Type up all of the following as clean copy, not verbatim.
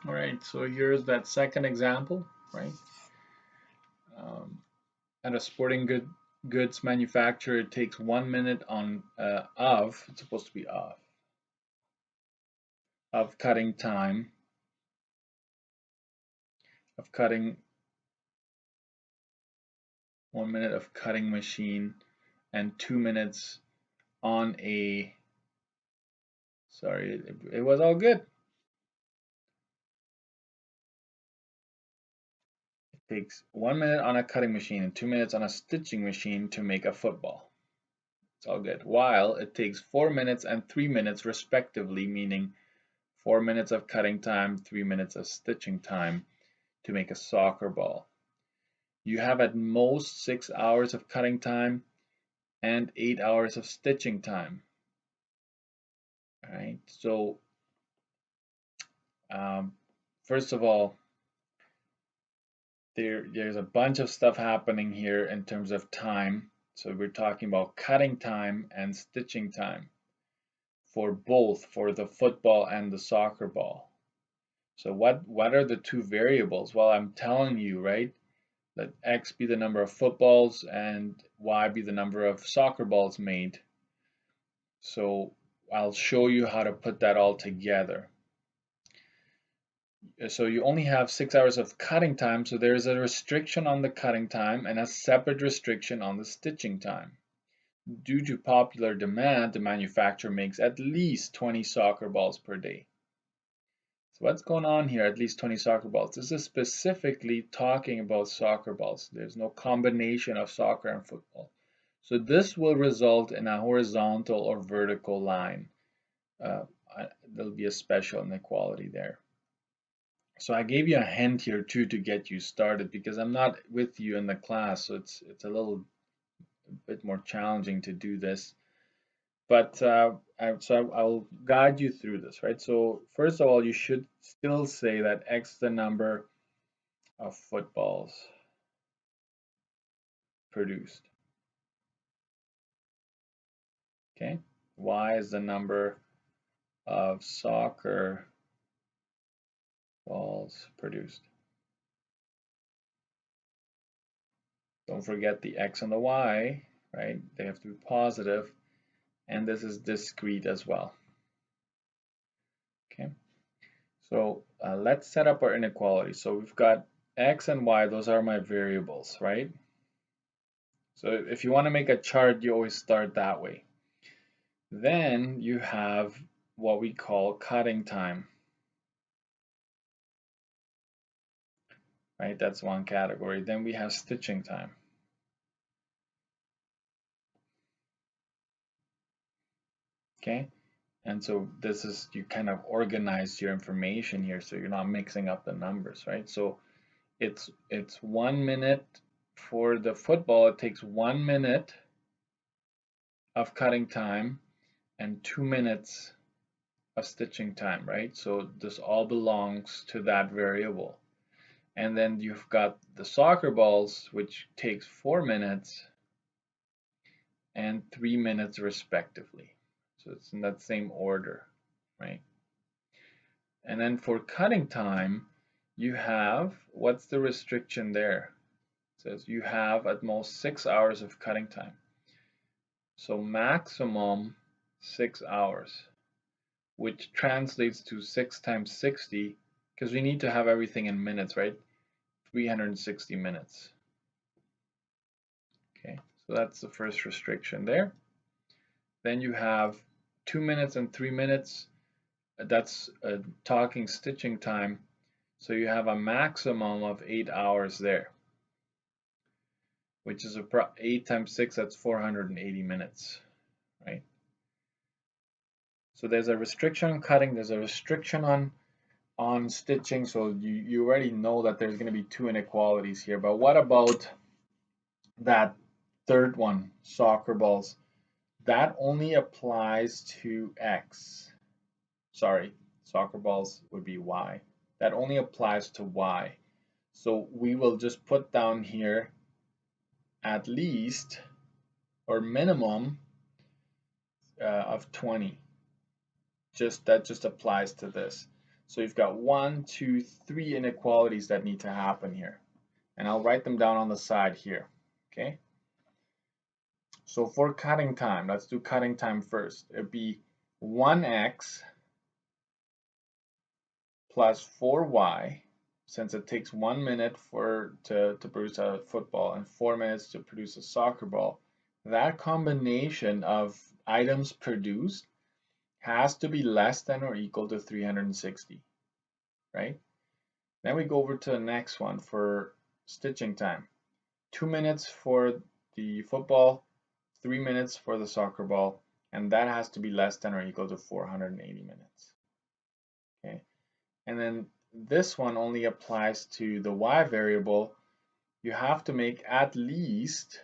All right, so here's that second example, right? Um, at a sporting goods manufacturer, it takes 1 minute it's supposed to be of cutting time, of cutting 1 minute of cutting machine, and 2 minutes on a, sorry, it was all good. It takes 1 minute on a cutting machine and 2 minutes on a stitching machine to make a football. It's all good. While it takes 4 minutes and 3 minutes respectively, meaning 4 minutes of cutting time, 3 minutes of stitching time to make a soccer ball. You have at most 6 hours of cutting time and 8 hours of stitching time. All right. So um, first of all, there's a bunch of stuff happening here in terms of time. So we're talking about cutting time and stitching time for both, for the football and the soccer ball. So what are the two variables? Well, I'm telling you, right? Let X be the number of footballs and Y be the number of soccer balls made. So I'll show you how to put that all together. So you only have 6 hours of cutting time, so there is a restriction on the cutting time and a separate restriction on the stitching time. Due to popular demand, the manufacturer makes at least 20 soccer balls per day. So what's going on here, at least 20 soccer balls? This is specifically talking about soccer balls. There's no combination of soccer and football. So this will result in a horizontal or vertical line. Uh, there'll be a special inequality there. So I gave you a hint here too to get you started because I'm not with you in the class, so it's a little bit more challenging to do this. But I'll guide you through this, right? So first of all, you should still say that X is the number of footballs produced. Okay, Y is the number of soccer balls produced. Don't forget the X and the Y, right? They have to be positive, and this is discrete as well. Okay, so let's set up our inequality. So we've got X and Y, those are my variables, right? So if you want to make a chart, you always start that way. Then you have what we call cutting time, right? That's one category. Then we have stitching time. Okay, and so this is, you kind of organize your information here so you're not mixing up the numbers, right? So it's 1 minute for the football. It takes 1 minute of cutting time and 2 minutes of stitching time, right? So this all belongs to that variable. And then you've got the soccer balls, which takes 4 minutes and 3 minutes respectively. So it's in that same order, right? And then for cutting time, you have, what's the restriction there? It says you have at most 6 hours of cutting time. So maximum 6 hours, which translates to 6 times 60, because we need to have everything in minutes, right? 360 minutes. Okay, so that's the first restriction there. Then you have 2 minutes and 3 minutes. That's talking stitching time. So you have a maximum of 8 hours there, which is 8 times 6, that's 480 minutes, right? So there's a restriction on cutting, there's a restriction on stitching, so you already know that there's going to be two inequalities here. But what about that third one, soccer balls? That only applies to X. Sorry, soccer balls would be Y. That only applies to Y. So we will just put down here at least or minimum of 20. That just applies to this. So you've got 1, 2, 3 inequalities that need to happen here. And I'll write them down on the side here. Okay. So for cutting time, let's do cutting time first. It'd be 1x plus 4y, since it takes 1 minute to produce a football and 4 minutes to produce a soccer ball. That combination of items produced has to be less than or equal to 360, right? Then we go over to the next one for stitching time. 2 minutes for the football, 3 minutes for the soccer ball, and that has to be less than or equal to 480 minutes. Okay, and then this one only applies to the y variable. You have to make at least,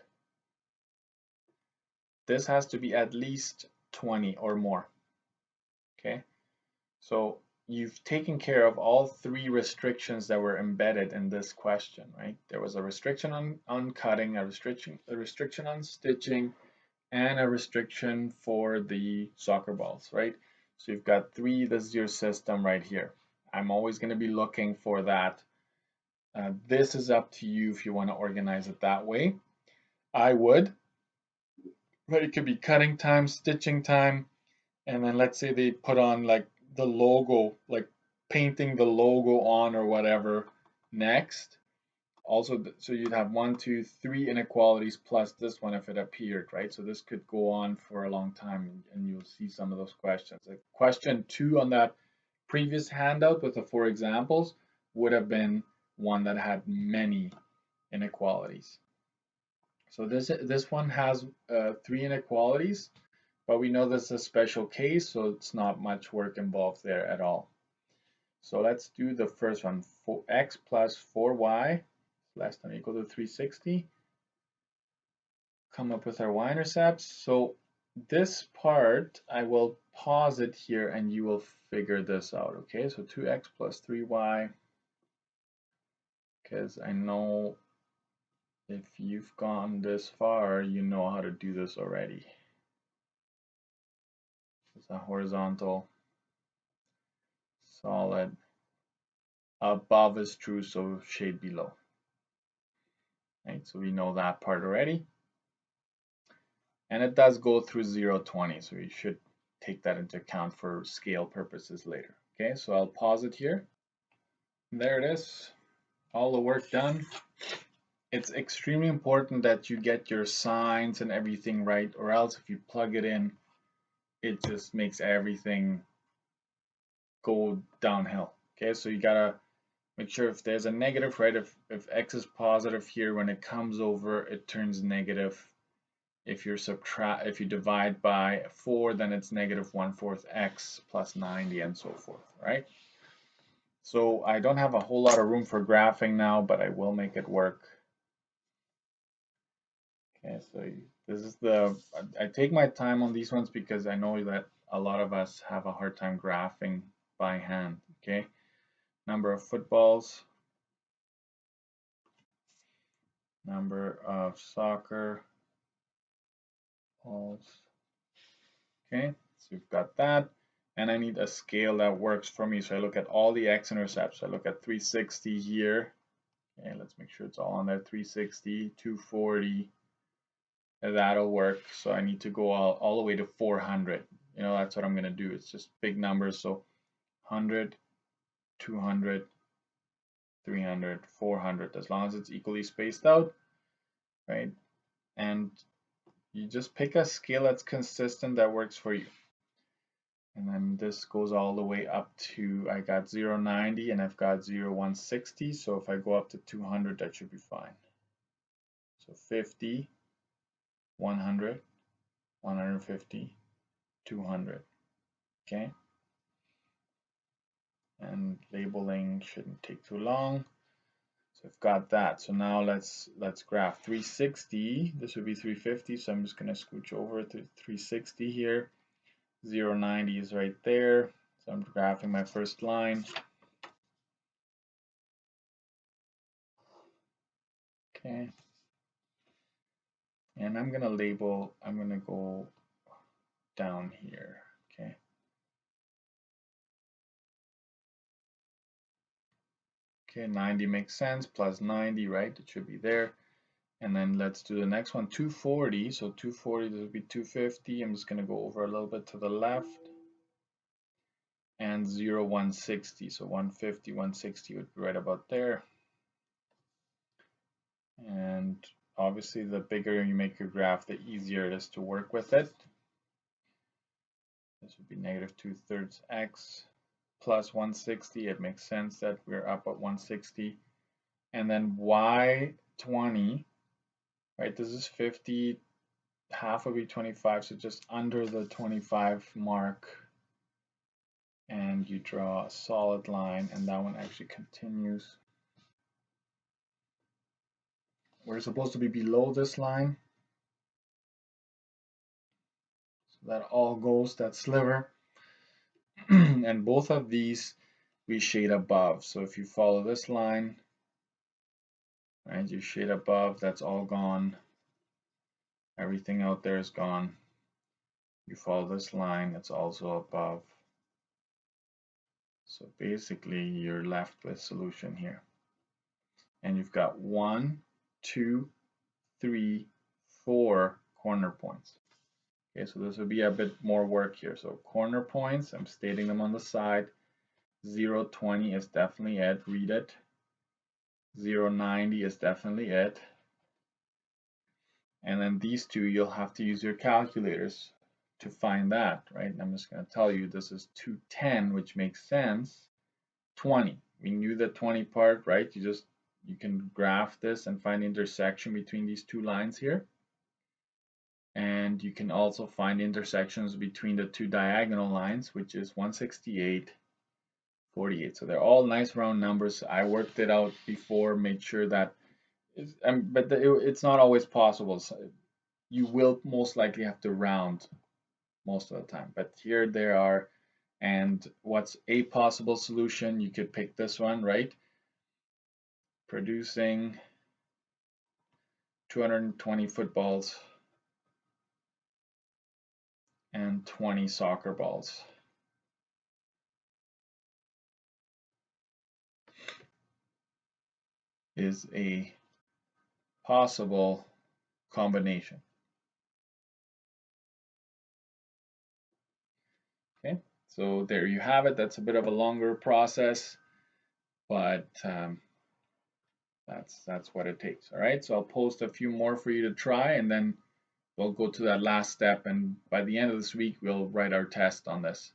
this has to be at least 20 or more. Okay, so you've taken care of all 3 restrictions that were embedded in this question, right? There was a restriction on cutting, a restriction on stitching, and a restriction for the soccer balls, right? So you've got 3, this is your system right here. I'm always going to be looking for that. This is up to you if you want to organize it that way. I would, right? It could be cutting time, stitching time, and then let's say they put on like the logo, like painting the logo on or whatever next. Also, so you'd have 1, 2, 3 inequalities plus this one if it appeared, right? So this could go on for a long time, and you'll see some of those questions. Like question 2 on that previous handout with the 4 examples would have been one that had many inequalities. So this one has 3 inequalities, but we know this is a special case, so it's not much work involved there at all. So let's do the first one. For x plus 4y less than or equal to 360. Come up with our y-intercepts. So this part, I will pause it here and you will figure this out, okay? So 2x plus 3y, because I know if you've gone this far, you know how to do this already. It's a horizontal, solid. Above is true, so shade below. Right, so we know that part already. And it does go through 0, 20, so you should take that into account for scale purposes later. Okay, so I'll pause it here. There it is, all the work done. It's extremely important that you get your signs and everything right, or else if you plug it in, it just makes everything go downhill. Okay, so you gotta make sure if there's a negative, right, if x is positive here, when it comes over, it turns negative. If you divide by 4, then it's negative 1/4 x plus 90 and so forth, right? So I don't have a whole lot of room for graphing now, but I will make it work. Okay, so this is I take my time on these ones because I know that a lot of us have a hard time graphing by hand, okay? Number of footballs, number of soccer balls, okay? So we've got that. And I need a scale that works for me. So I look at all the x-intercepts. I look at 360 here. Okay, let's make sure it's all on there. 360, 240. That'll work. So I need to go all the way to 400. You know, that's what I'm going to do. It's just big numbers. So 100, 200, 300, 400, as long as it's equally spaced out, right? And you just pick a scale that's consistent that works for you. And then this goes all the way up to, I got 0.90 and I've got 0.160. So if I go up to 200, that should be fine. So 50, 100, 150, 200. Okay. And labeling shouldn't take too long. So I've got that. So now let's graph 360. This would be 350. So I'm just going to scooch over to 360 here. 0.90 is right there. So I'm graphing my first line. Okay. And I'm going to label, I'm going to go down here. Okay. Okay, 90 makes sense, plus 90, right? It should be there. And then let's do the next one, 240. So 240, this would be 250. I'm just going to go over a little bit to the left. And 0, 160. So 150, 160 would be right about there. And obviously, the bigger you make your graph, the easier it is to work with it. This would be negative 2/3 x plus 160. It makes sense that we're up at 160. And then y20, right? This is 50, half would be 25, so just under the 25 mark. And you draw a solid line, and that one actually continues. We're supposed to be below this line. So that all goes, that sliver. And both of these we shade above. So if you follow this line, right, you shade above, that's all gone. Everything out there is gone. You follow this line, it's also above. So basically, you're left with solution here. And you've got 1, 2, 3, 4 corner points. Okay, so this would be a bit more work here. So corner points, I'm stating them on the side. 0.20 is definitely it, read it. 0.90 is definitely it. And then these two, you'll have to use your calculators to find that, right? And I'm just going to tell you this is 210, which makes sense. 20, we knew the 20 part, right? You can graph this and find the intersection between these two lines here. And you can also find intersections between the two diagonal lines, which is 168, 48. So they're all nice round numbers. I worked it out before, made sure that, it's not always possible. So you will most likely have to round most of the time. But here they are. And what's a possible solution? You could pick this one, right? Producing 220 footballs and 20 soccer balls. Is a possible combination. Okay, so there you have it. That's a bit of a longer process, but that's what it takes. All right, so I'll post a few more for you to try, and then we'll go to that last step. And by the end of this week, we'll write our test on this.